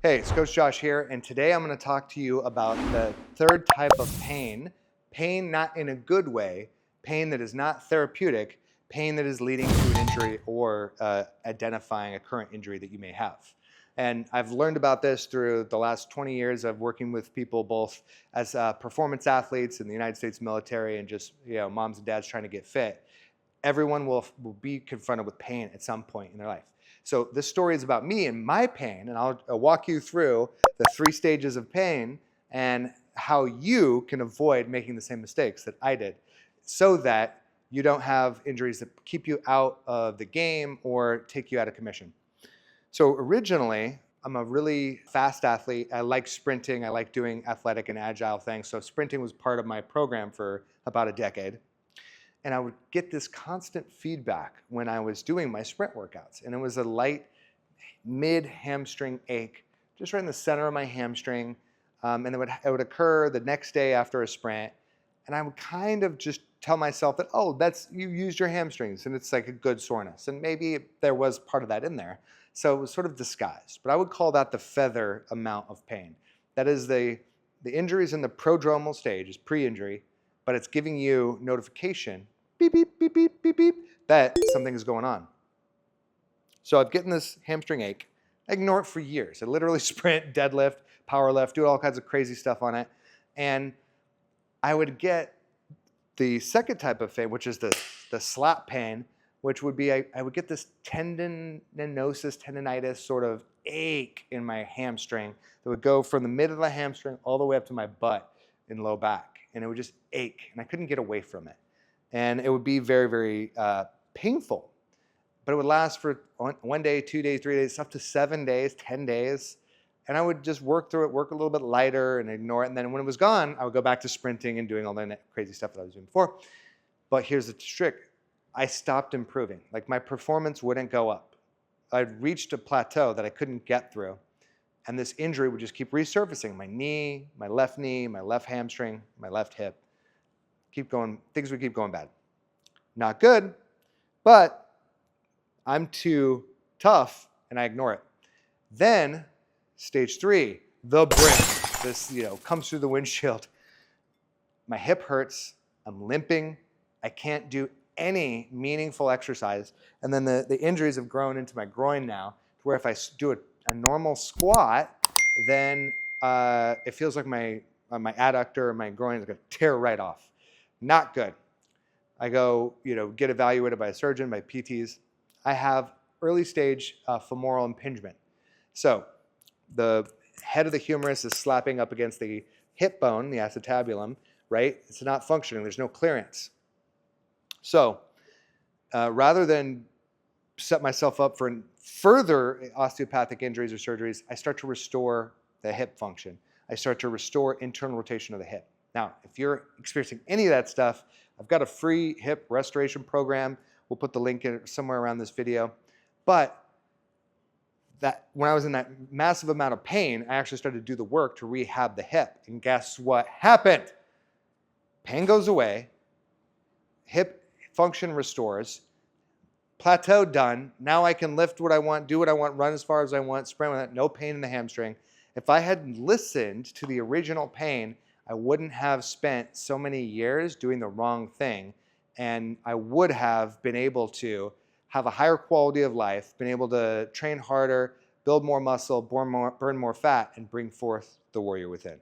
Hey, it's Coach Josh here, and today I'm going to talk to you about the third type of pain. Pain not in a good way, pain that is not therapeutic, pain that is leading to an injury or identifying a current injury that you may have. And I've learned about this through the last 20 years of working with people both as performance athletes in the United States military and just moms and dads trying to get fit. Everyone will be confronted with pain at some point in their life. So this story is about me and my pain, and I'll walk you through the 3 stages of pain and how you can avoid making the same mistakes that I did so that you don't have injuries that keep you out of the game or take you out of commission. So originally, I'm a really fast athlete. I like sprinting. I like doing athletic and agile things. So sprinting was part of my program for about a decade. And I would get this constant feedback when I was doing my sprint workouts. And it was a light mid hamstring ache, just right in the center of my hamstring. And it would occur the next day after a sprint. And I would kind of just tell myself that, oh, you used your hamstrings and it's like a good soreness. And maybe there was part of that in there. So it was sort of disguised. But I would call that the feather amount of pain. That is the injuries in the prodromal stage, is pre-injury, but it's giving you notification, beep, beep, beep, beep, beep, beep, that something is going on. So I'm getting this hamstring ache. I ignore it for years. I literally sprint, deadlift, power lift, do all kinds of crazy stuff on it. And I would get the second type of pain, which is the slap pain, which would be I would get this tendinitis sort of ache in my hamstring that would go from the mid of the hamstring all the way up to my butt and low back. And it would just ache, and I couldn't get away from it. And it would be very, very painful. But it would last for 1 day, 2 days, 3 days, up to 7 days, 10 days. And I would just work through it, work a little bit lighter and ignore it. And then when it was gone, I would go back to sprinting and doing all the crazy stuff that I was doing before. But here's the trick. I stopped improving. Like my performance wouldn't go up. I'd reached a plateau that I couldn't get through. And this injury would just keep resurfacing. My knee, my left hamstring, my left hip. Things would keep going bad. Not good, but I'm too tough and I ignore it. Then stage 3, the brink. This, comes through the windshield. My hip hurts. I'm limping. I can't do any meaningful exercise. And then the injuries have grown into my groin now, to where if I do a normal squat, then it feels like my adductor or my groin is going to tear right off. Not good. I go, get evaluated by a surgeon, by PTs. I have early stage femoral impingement. So the head of the humerus is slapping up against the hip bone, the acetabulum, right? It's not functioning. There's no clearance. So rather than set myself up for further osteopathic injuries or surgeries, I start to restore the hip function. I start to restore internal rotation of the hip. Now, if you're experiencing any of that stuff, I've got a free hip restoration program. We'll put the link in somewhere around this video. But when I was in that massive amount of pain, I actually started to do the work to rehab the hip. And guess what happened? Pain goes away, hip function restores, plateau done. Now I can lift what I want, do what I want, run as far as I want, sprint with it, no pain in the hamstring. If I had listened to the original pain, I wouldn't have spent so many years doing the wrong thing, and I would have been able to have a higher quality of life, been able to train harder, build more muscle, burn more fat, and bring forth the warrior within.